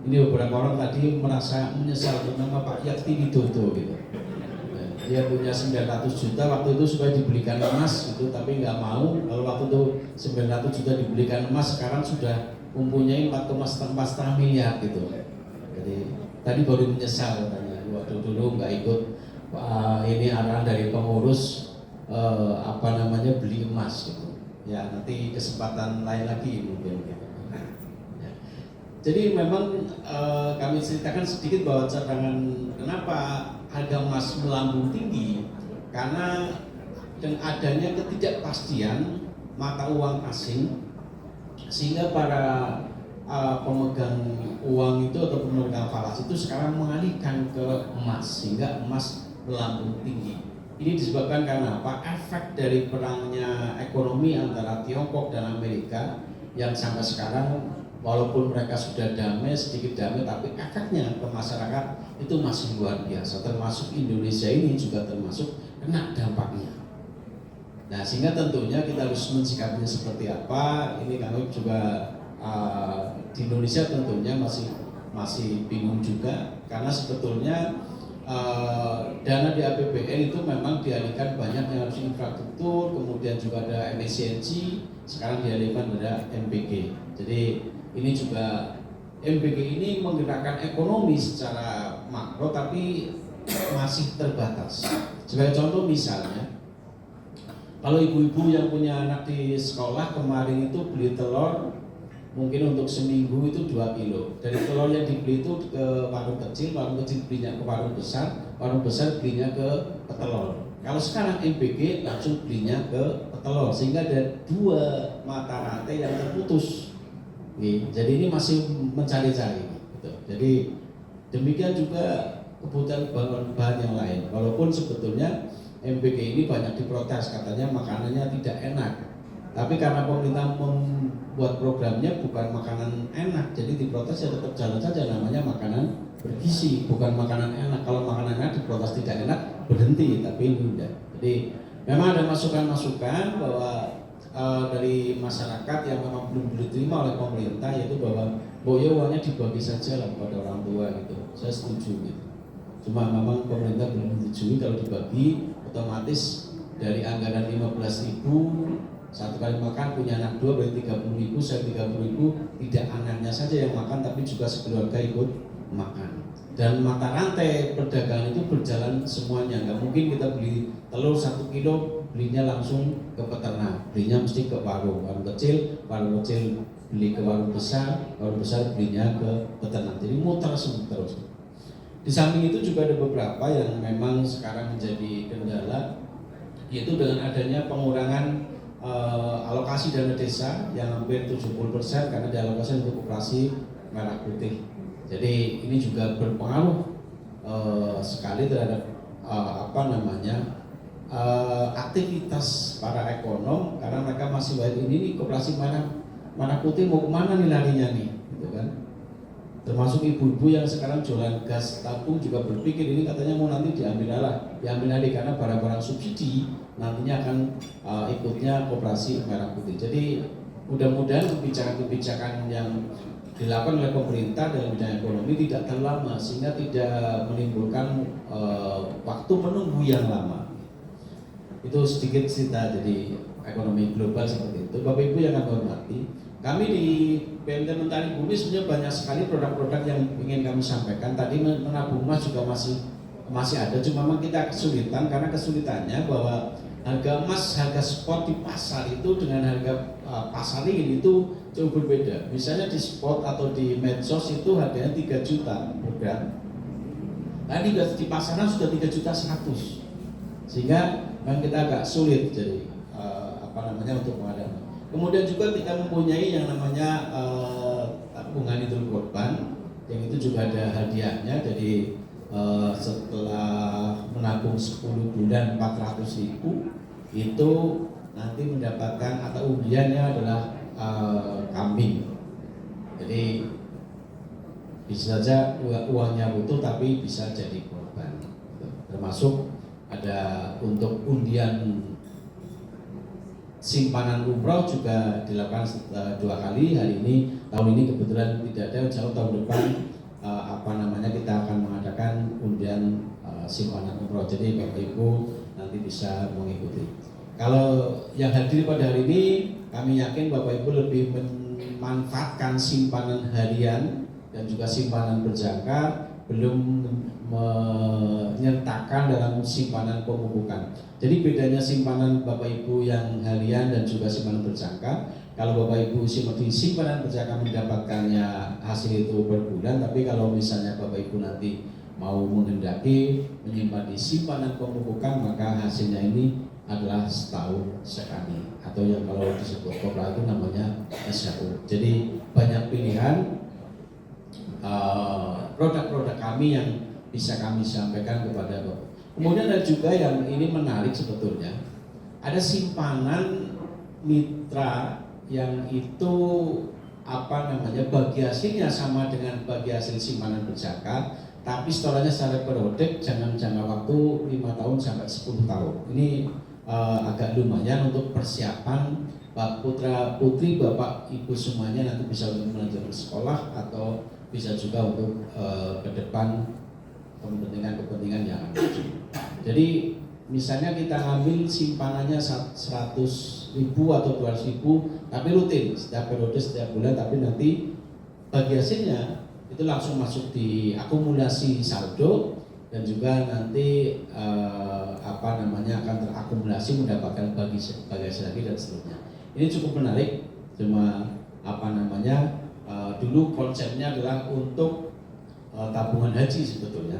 Ini beberapa orang tadi merasa menyesal bernama Pak Yakti Widodo gitu. Dia punya 900 juta waktu itu supaya dibelikan emas gitu, tapi nggak mau. Kalau waktu itu 900 juta dibelikan emas, sekarang sudah mempunyai 4,5 miliar gitu. Jadi tadi baru menyesal katanya, waktu dulu nggak ikut ini arahan dari pengurus beli emas gitu. Ya nanti kesempatan lain lagi mungkin gitu. Ya. Jadi memang kami ceritakan sedikit bahwa cadangan kenapa harga emas melambung tinggi, karena dengan adanya ketidakpastian mata uang asing, sehingga para pemegang uang itu atau pemegang falas itu sekarang mengalihkan ke emas, sehingga emas melambung tinggi. Ini disebabkan karena apa? Efek dari perangnya ekonomi antara Tiongkok dan Amerika yang sampai sekarang walaupun mereka sudah damai, sedikit damai, tapi efeknya ke masyarakat itu masih luar biasa. Termasuk Indonesia ini juga termasuk kena dampaknya. Nah, sehingga tentunya kita harus mensikapinya seperti apa. Ini kami juga di Indonesia tentunya masih bingung juga, karena sebetulnya dana di APBN itu memang dialihkan banyak yang harus infrastruktur, kemudian juga ada efisiensi, sekarang dialihkan pada MPG. Jadi ini juga MPG ini menggerakkan ekonomi secara makro tapi masih terbatas. Sebagai contoh misalnya, kalau ibu-ibu yang punya anak di sekolah kemarin itu beli telur mungkin untuk seminggu itu 2 kilo. Dari telur yang dibeli itu ke warung kecil belinya ke warung besar belinya ke petelur. Kalau sekarang MPG langsung belinya ke petelur, sehingga ada 2 mata rantai yang terputus. Jadi ini masih mencari-cari. Gitu. Jadi demikian juga kebutuhan bahan yang lain. Walaupun sebetulnya MPG ini banyak diprotes, katanya makanannya tidak enak. Tapi karena pemerintah membuat programnya bukan makanan enak, jadi diprotes ya tetap jalan saja, namanya makanan bergizi, bukan makanan enak. Kalau makanan enak diprotes tidak enak, berhenti, tapi ini tidak. Jadi memang ada masukan-masukan bahwa dari masyarakat yang memang belum diterima oleh pemerintah, yaitu bahwa uangnya dibagi saja lah kepada orang tua gitu. Saya setuju gitu. Cuma memang pemerintah belum menyetujui kalau dibagi otomatis dari anggaran 15.000 satu kali makan, punya anak 2 berarti 30.000, saya 30.000, tidak anaknya saja yang makan tapi juga sekeluarga ikut makan. Dan mata rantai perdagangan itu berjalan semuanya, nggak mungkin kita beli telur 1 kilo belinya langsung ke peternak, belinya mesti ke warung kecil beli ke warung besar belinya ke peternak, jadi muter terus. Di samping itu juga ada beberapa yang memang sekarang menjadi kendala, yaitu dengan adanya pengurangan alokasi dana desa yang hampir 70% karena dialokasikan untuk koperasi merah putih. Jadi ini juga berpengaruh sekali terhadap aktivitas para ekonom, karena mereka masih lihat ini koperasi merah putih mau kemana nih larinya nih, gitu kan? Termasuk ibu-ibu yang sekarang jualan gas tabung juga berpikir ini katanya mau nanti diambil alih karena barang-barang subsidi nantinya akan ikutnya koperasi merah putih. Jadi mudah-mudahan kebijakan-kebijakan yang dilakukan oleh pemerintah dalam bidang ekonomi tidak terlalu lama sehingga tidak menimbulkan waktu menunggu yang lama. Itu sedikit cerita jadi ekonomi global seperti itu. Bapak Ibu yang kami hormati, kami di BMT Mentari Bumi sebenarnya banyak sekali produk-produk yang ingin kami sampaikan. Tadi menabung emas juga masih ada, cuma memang kita kesulitan karena kesulitannya bahwa harga emas, harga spot di pasar itu dengan harga pasar ini itu jauh berbeda. Misalnya di spot atau di medsos itu harganya 3 juta mudah. Tadi di pasaran sudah 3 juta 100. Sehingga memang kita agak sulit jadi untuk menghadapi. Kemudian juga kita mempunyai yang namanya tabungan Idul Kurban, yang itu juga ada hadiahnya. Jadi setelah menabung 10 bulan 400.000 itu nanti mendapatkan atau undiannya adalah kambing. Jadi bisa saja uangnya utuh tapi bisa jadi korban. Termasuk ada untuk undian simpanan umroh juga dilakukan 2 kali. Hari ini, tahun ini kebetulan tidak ada, jauh tahun depan kita akan mengadakan undian simpanan umroh. Jadi Bapak Ibu nanti bisa mengikuti. Kalau yang hadir pada hari ini, kami yakin Bapak Ibu lebih memanfaatkan simpanan harian dan juga simpanan berjangka, belum menyertakan dalam simpanan pemupukan. Jadi bedanya simpanan Bapak Ibu yang harian dan juga simpanan berjangka, kalau Bapak Ibu di simpanan berjangka mendapatkannya hasil itu per bulan, tapi kalau misalnya Bapak Ibu nanti mau menghendaki menyimpan di simpanan pemupukan, maka hasilnya ini adalah setahun sekali, atau yang kalau disebut kopra itu namanya SHU. Jadi banyak pilihan produk-produk kami yang bisa kami sampaikan kepada Bapak. Kemudian ada juga yang ini menarik sebetulnya, ada simpanan mitra yang itu bagi hasilnya sama dengan bagi hasil simpanan berjangka, tapi setorannya secara periodik, jangan jangka waktu 5 tahun sampai 10 tahun. Ini agak lumayan untuk persiapan putra putri Bapak Ibu semuanya nanti bisa untuk melanjutkan sekolah atau bisa juga untuk ke depan kepentingan-kepentingan yang akan muncul. Jadi misalnya kita ngambil simpanannya 100.000 atau 200.000, tapi rutin setiap periode, setiap bulan, tapi nanti bagi hasilnya itu langsung masuk di akumulasi saldo dan juga nanti akan terakumulasi mendapatkan bagi hasil lagi dan seterusnya. Ini cukup menarik, cuma dulu konsepnya adalah untuk tabungan haji sebetulnya,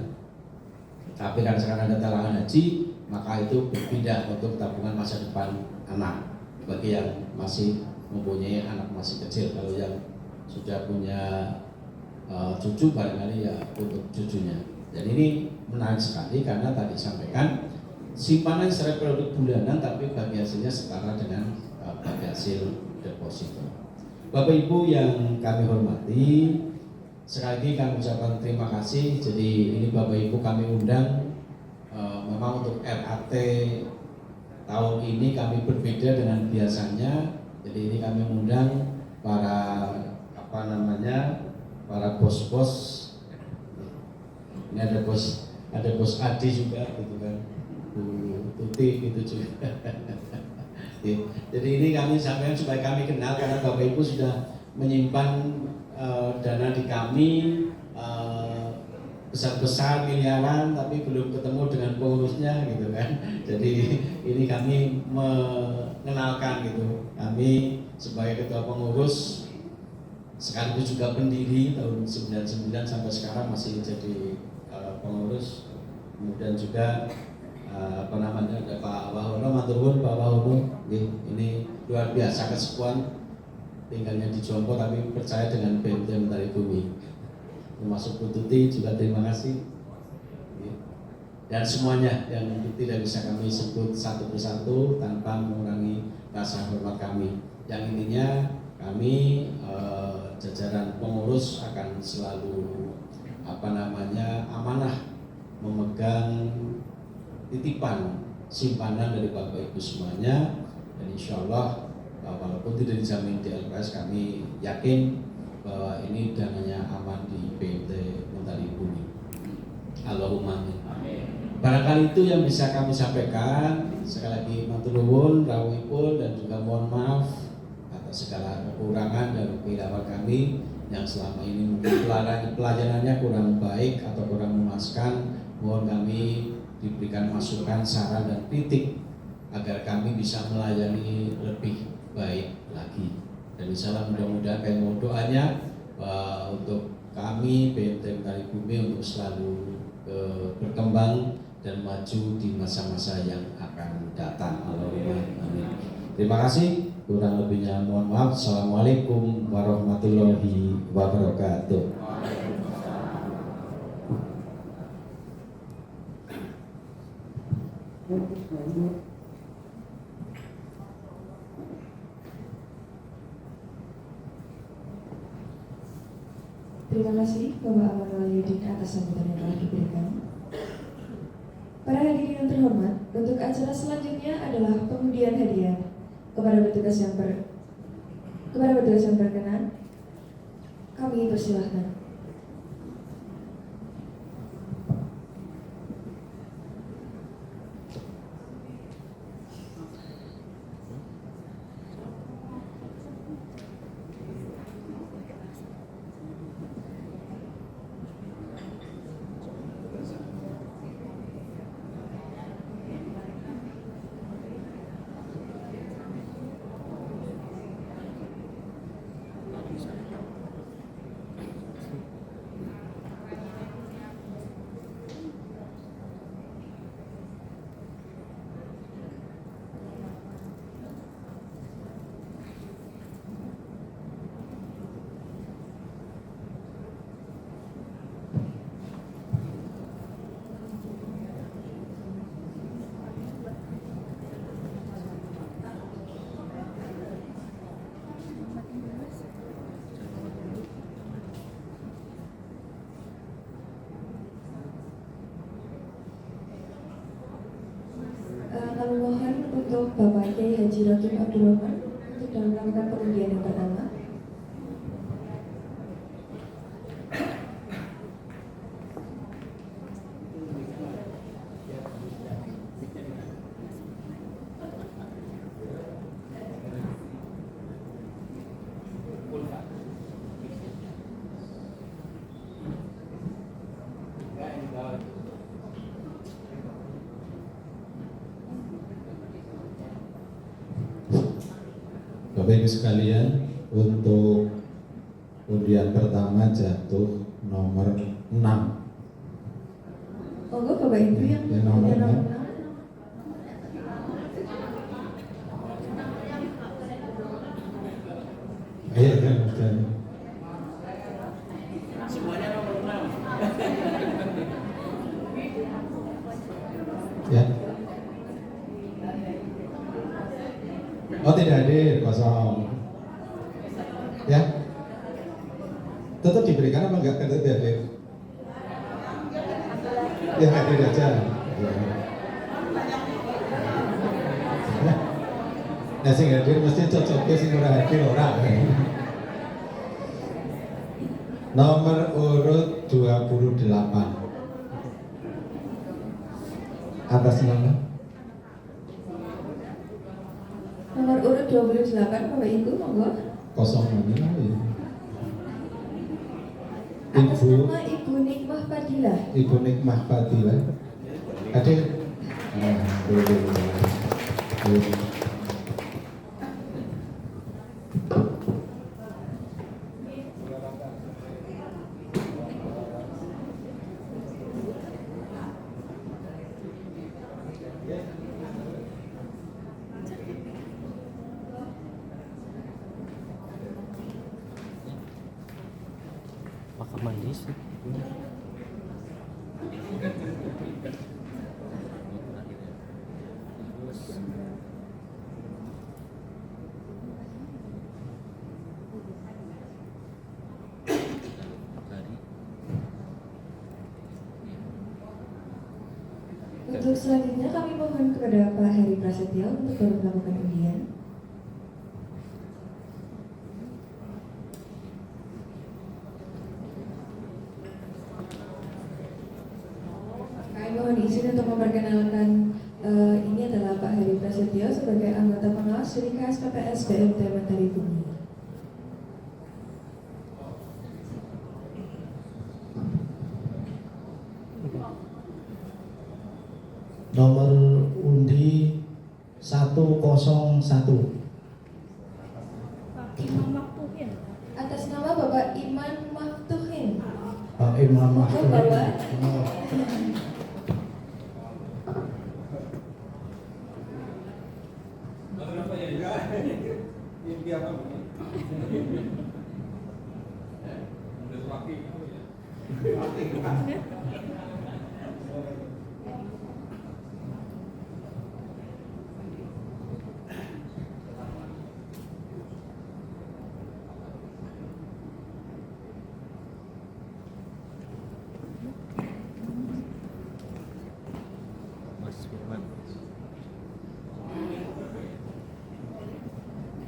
tapi karena sekarang ada talangan haji, maka itu berpindah untuk tabungan masa depan anak bagi yang masih mempunyai anak masih kecil. Kalau yang sudah punya cucu barangkali ya untuk cucunya. Dan ini menarik sekali karena tadi sampaikan simpanan secara periode bulanan, tapi bagi hasilnya setara dengan bagi hasil deposito. Bapak Ibu yang kami hormati, sekali lagi kami ucapkan terima kasih. Jadi ini Bapak Ibu kami undang, memang untuk RAT tahun ini kami berbeda dengan biasanya. Jadi ini kami undang para para bos-bos. Ini ada bos Adi juga gitu kan, Bu Tuti gitu juga. Jadi ini kami sampaikan supaya kami kenal, karena Bapak Ibu sudah menyimpan dana di kami besar-besar miliaran, tapi belum ketemu dengan pengurusnya gitu kan. Jadi ini kami mengenalkan gitu, kami sebagai ketua pengurus sekaligus juga pendiri tahun 99 sampai sekarang masih jadi pengurus. Kemudian juga ada Pak Wahono, maturun Pak Wahono, ini luar biasa kesepuan, tinggalnya di Jompo tapi percaya dengan BMT Mentari Bumi. Termasuk Bu Tuti juga terima kasih, dan semuanya yang tidak bisa kami sebut satu persatu tanpa mengurangi rasa hormat kami. Yang intinya kami jajaran pengurus akan selalu amanah memegang titipan simpanan dari Bapak Ibu semuanya, dan insya Allah walaupun tidak dijamin di LPS, kami yakin bahwa ini dananya aman di BMT Mentari Bumi. Allahumma amin. Barangkali itu yang bisa kami sampaikan. Sekali lagi matur nuwun rawuhipun dan juga mohon maaf atas segala kekurangan dan kehilapan kami yang selama ini mungkin pelayanannya kurang baik atau kurang memuaskan. Mohon kami diberikan masukan, saran dan kritik agar kami bisa melayani lebih baik lagi. Dan insya Allah mudah-mudahan kami mohon doanya untuk kami BMT Mentari Bumi untuk selalu berkembang dan maju di masa-masa yang akan datang. Allahumma amin. Terima kasih. Kurang lebihnya mohon maaf. Assalamualaikum warahmatullahi wabarakatuh. Terima kasih Bapak Aman Wahyudin atas sambutan yang telah diberikan. Para hadirin yang terhormat, untuk acara selanjutnya adalah pengundian hadiah. Kepada petugas yang berkenan, kami persilahkan. Kami mohon untuk Bapak Kiai Haji Rotib Abdurrahman untuk dalam melakukan pengundian yang pertama. Bapak Ibu sekalian, untuk undian pertama jatuh nomor 6. Monggo Bapak Ibu yang nomor yang 6. Ayo kan. Semuanya nomor 6. Ya. Oh tidak hadir, kosong. Ya. Tetap diberikan apa enggak? Tetap hadir. Ya hadir aja. Ya. Nah sing hadir mesti cocoknya sing ora hadir ora. Nomor urut 28. Atas nama nomor urut 28 Bapak Ibu, monggo. kosong mana ya? Atas Ibu nama Ibu Nikmah Fadilah. Ibu Nikmah Fadilah. Hadir. Pakai mandi sih. Untuk selanjutnya kami mohon kepada Pak Heri Prasetyo untuk melakukan undian. Kami mohon izin untuk memperkenalkan ini adalah Pak Heri Prasetyo sebagai anggota pengawas dari KSPPS BMT Mentari Bumi. Nomor undi 101. Atas nama Bapak Iman Maftuhin. Pak Imam Monggo Mahfud. Bapak. Mas Firman.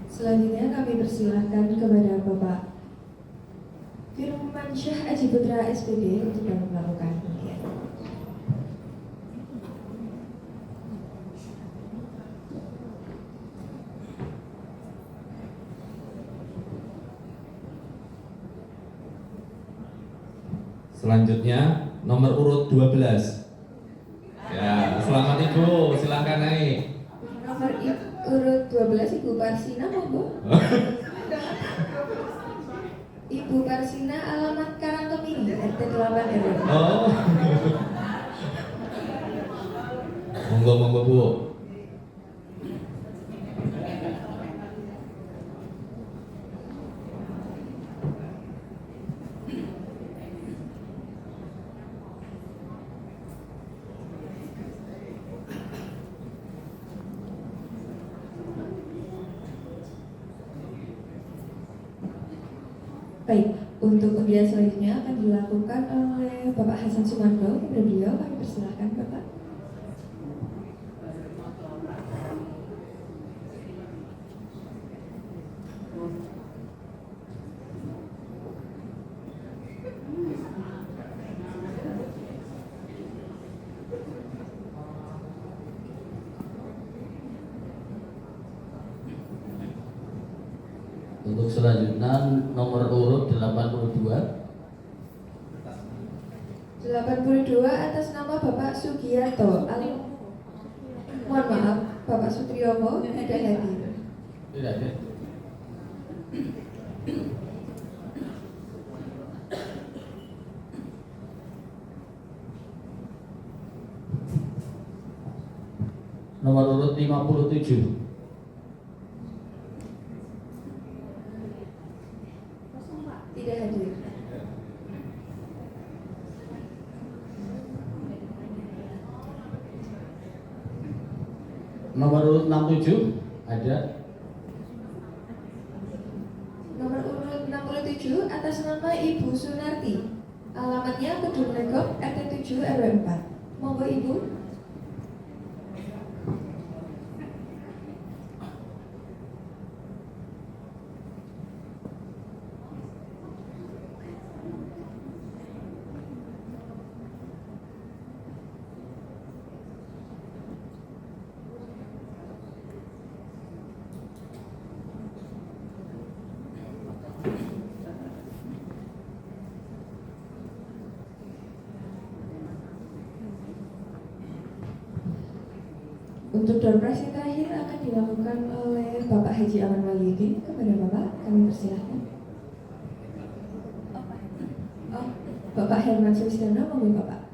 Selanjutnya kami persilahkan kepada Bapak Firman Syah Aji Putra SPD untuk melakukan undian. Selanjutnya nomor urut 12. Ya, selamat Ibu, silakan naik. Nomor urut 12 Ibu Parsina, monggo. Ibu Parsina, alamat Karangkemiri, RT 8 RW. Oh. Monggo Bu. Baik, untuk undian selanjutnya akan dilakukan oleh Bapak Hasan Sumargo. Kepada beliau kami persilahkan Bapak. Untuk selanjutnya nomor urut 82. 82 atas nama Bapak Sugiarto. Mohon maaf, Bapak Sutriyomo tidak hadir. Tidak ada. Nomor urut 57. Tidak hadir. Nomor urut 67 ada. Nomor urut 67 atas nama Ibu Sunarti. Alamatnya Kedung Legok, RT 7 RW 4. Monggo Ibu. Untuk door prize yang terakhir akan dilakukan oleh Bapak Haji Aman Wahyudin. Kepada Bapak, kami persilahkan. Oh, Bapak Herman Sulistiono, monggo Bapak.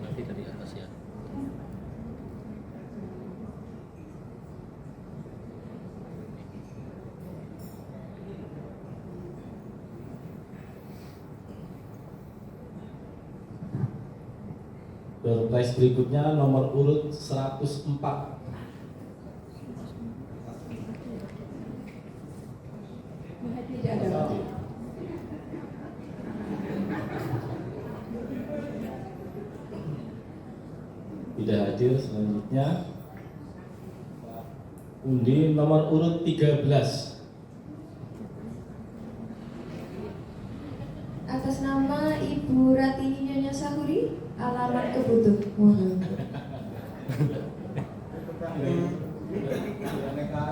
Nanti dari atas ya. Door prize berikutnya nomor urut 104. Tidak ada Bapak. Tidak hadir. Selanjutnya undi nomor urut 13. Atas nama Ibu Ratini Nyonya Sahuri, alamat Kebutuh. Monggo.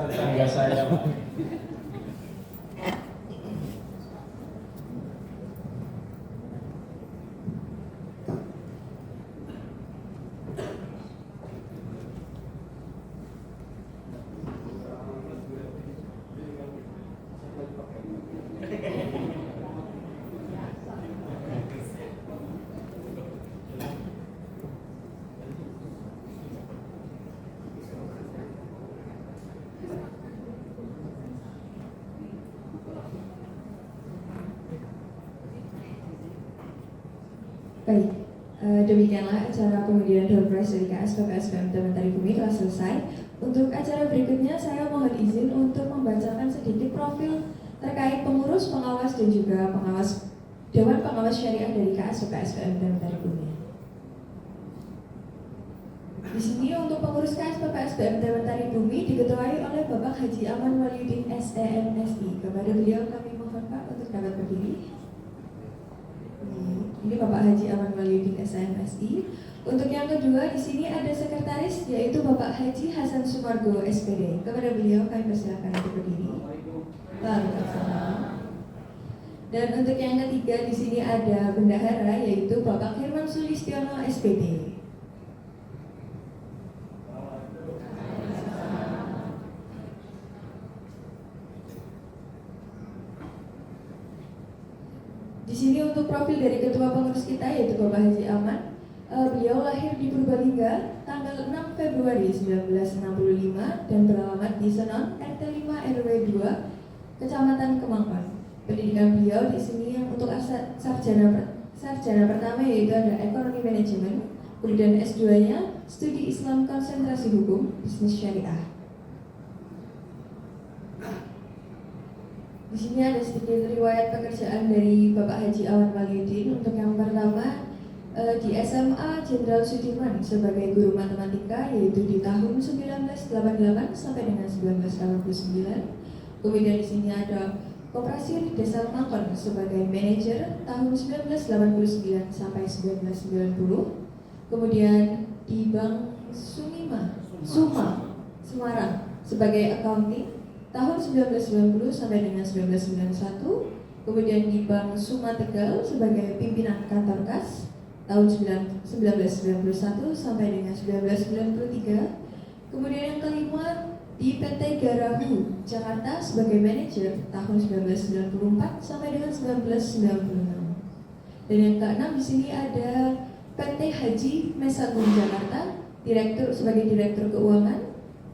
Tetangga saya, Pak. Baik, demikianlah acara pengundian door prize dari KSPPS BMT Mentari Bumi telah selesai. Untuk acara berikutnya saya mohon izin untuk membacakan sedikit profil terkait pengurus, pengawas dan juga pengawas Dewan Pengawas Syariah dari KSPPS BMT Mentari Bumi. Di sini untuk pengurus KSPPS BMT Mentari Bumi diketuai oleh Bapak Haji Aman Wahyudin SEMSI. Kepada beliau kami mohon Pak untuk dapat berdiri. Ini Bapak Haji Aman Wahyudin SMSI. Untuk yang kedua di sini ada sekretaris yaitu Bapak Haji Hasan Sumargo SPD. Kepada beliau kami persilakan untuk berdiri. Waalaikumsalam. Dan untuk yang ketiga di sini ada bendahara yaitu Bapak Herman Sulistiono SPD. Di sini untuk profil dari ketua pengurus kita yaitu Bapak Haji Aman. Beliau lahir di Purbalingga tanggal 6 Februari 1965 dan beralamat di Senon RT 5 RW 2 Kecamatan Kemangkon. Pendidikan beliau di sini yang untuk sarjana pertama yaitu ada Ekonomi Manajemen, kemudian S2-nya Studi Islam Konsentrasi Hukum Bisnis Syariah. Di sini ada sedikit riwayat pekerjaan dari Bapak Haji Aman Wahyudin. Untuk yang pertama di SMA Jenderal Sudirman sebagai guru matematika yaitu di tahun 1988 sampai dengan 1989. Kemudian di sini ada Koperasi Desa Mangkon sebagai manajer tahun 1989 sampai 1990. Kemudian di Bank Suma Semarang sebagai accounting tahun 1990 sampai dengan 1991, kemudian di Bank Suma Tegal sebagai pimpinan kantor kas tahun 1991 sampai dengan 1993. Kemudian yang kelima di PT Garahu Jakarta sebagai manajer tahun 1994 sampai dengan 1996. Dan yang keenam di sini ada PT Haji Mesagung Jakarta sebagai direktur keuangan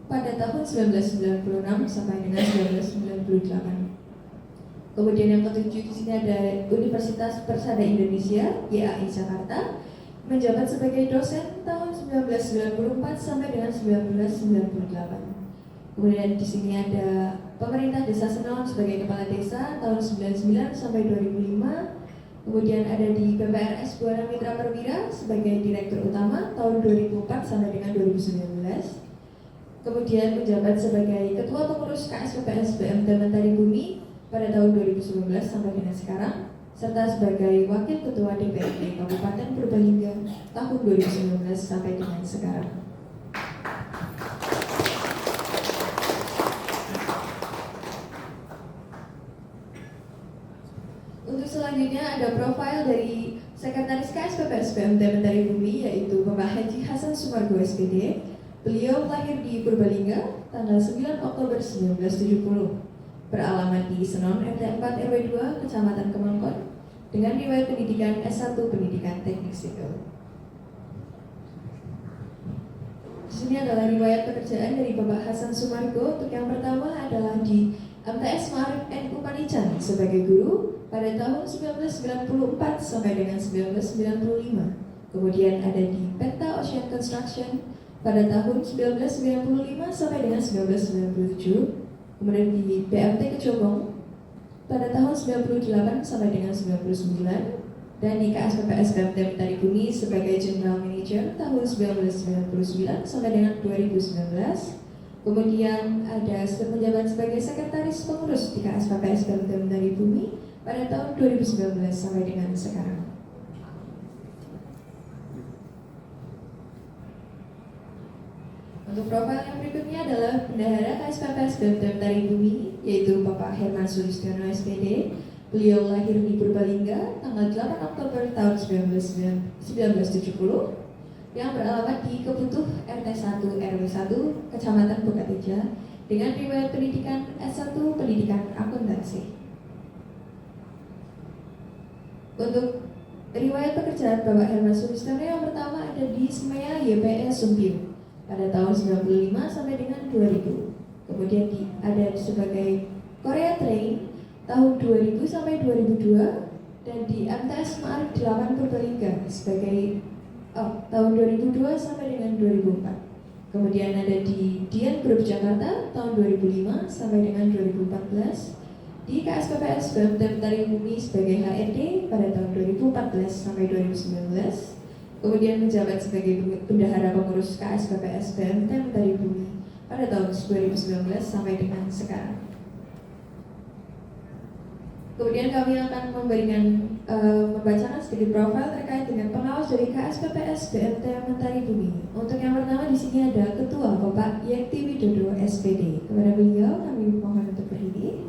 pada tahun 1996 sampai dengan 1998. Kemudian yang ketujuh di sini ada Universitas Persada Indonesia YAI Jakarta menjabat sebagai dosen tahun 1994 sampai dengan 1998. Kemudian di sini ada Pemerintah Desa Senon sebagai kepala desa tahun 99 sampai 2005. Kemudian ada di PPRS Buana Mitra Perwira sebagai direktur utama tahun 2004 sampai dengan 2019. Kemudian menjabat sebagai ketua pengurus KSPPS BMT Mentari Bumi pada tahun 2019 sampai dengan sekarang, serta sebagai wakil ketua DPRD Kabupaten Purbalingga tahun 2019 sampai dengan sekarang. Untuk selanjutnya ada profil dari Sekretaris KSPPS BMT Mentari Bumi, yaitu Bapak Haji Hasan Sumargo SPD. Beliau lahir di Purbalingga tanggal 9 Oktober 1970, beralamat di Senon RT 4 RW 2 Kecamatan Kemangkon, dengan riwayat pendidikan S1 Pendidikan Teknik Sipil. Di sini adalah riwayat pekerjaan dari Bapak Hasan Sumargo. Untuk yang pertama adalah di MTS Ma'arif NU Panican sebagai guru pada tahun 1994 sampai dengan 1995. Kemudian ada di Penta Ocean Construction pada tahun 1995 sampai dengan 1997. Kemudian di BMT Kecobong pada tahun 98 sampai dengan 99. Dan di KSPPS BMT Mentari Bumi sebagai General Manager tahun 1999 sampai dengan 2019. Kemudian ada menjabat sebagai Sekretaris Pengurus di KSPPS BMT Mentari Bumi pada tahun 2019 sampai dengan sekarang. Untuk profil yang berikutnya adalah Bendahara KSPPS BMT Mentari Bumi, yaitu Bapak Herman Sulistiono SPD. Beliau lahir di Purbalingga tanggal 8 Oktober tahun 1970 yang beralamat di Kebutuh RT 1 RW 1 Kecamatan Bogateja dengan riwayat pendidikan S1 Pendidikan Akuntansi. Untuk riwayat pekerjaan Bapak Herman Sulistiono yang pertama ada di Semea YPS Sumbing pada tahun 95 sampai dengan 2000. Kemudian ada sebagai Korea Train tahun 2000 sampai 2002 dan di MTS Ma'arif 8 Purbalingga sebagai tahun 2002 sampai dengan 2004. Kemudian ada di Dian Group Jakarta tahun 2005 sampai dengan 2014. Di KSPPS BMT Mentari Bumi sebagai HRD pada tahun 2014 sampai 2019. Kemudian menjabat sebagai Bendahara Pengurus KSPPS BMT Mentari Bumi pada tahun 2019 sampai dengan sekarang. Kemudian kami akan membacakan sedikit profil terkait dengan pengawas dari KSPPS BMT Mentari Bumi. Untuk yang pertama di sini ada Ketua Bapak Yekti Widodo SPD. Kepada beliau kami mohon untuk berdiri.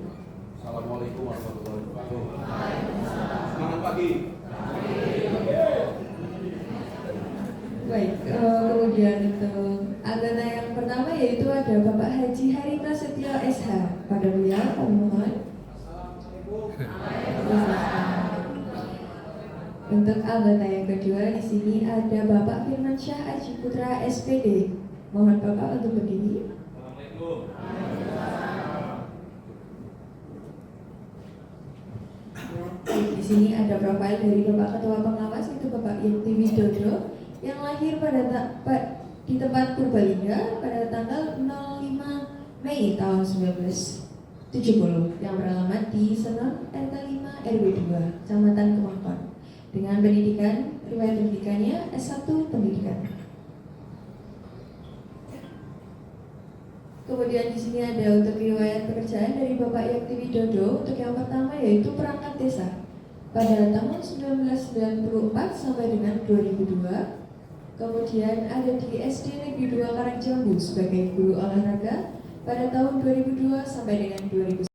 Assalamualaikum warahmatullahi wabarakatuh. Selamat pagi. Baik, kemudian untuk anggota yang pertama yaitu ada Bapak Haji Hari Prasetyo SH. Pada beliau kami mohon. Untuk anggota yang kedua di sini ada Bapak Firman Syah Aji Putra SPD. Mohon Bapak untuk berdiri. Di sini ada profil dari Bapak Ketua Pengawas itu Bapak Yekti Widodo yang lahir di tempat Purbalingga pada tanggal 05 Mei tahun 1970 yang beralamat di Senon RT 5 RW 2 Kecamatan Kemangkon dengan riwayat pendidikannya S1 Pendidikan. Kemudian di sini ada untuk riwayat pekerjaan dari Bapak Yekti Widodo. Untuk yang pertama yaitu perangkat desa pada tahun 1994 sampai dengan 2002. Kemudian ada di SD Negeri 2 Karangjambu sebagai guru olahraga pada tahun 2002 sampai dengan 2009.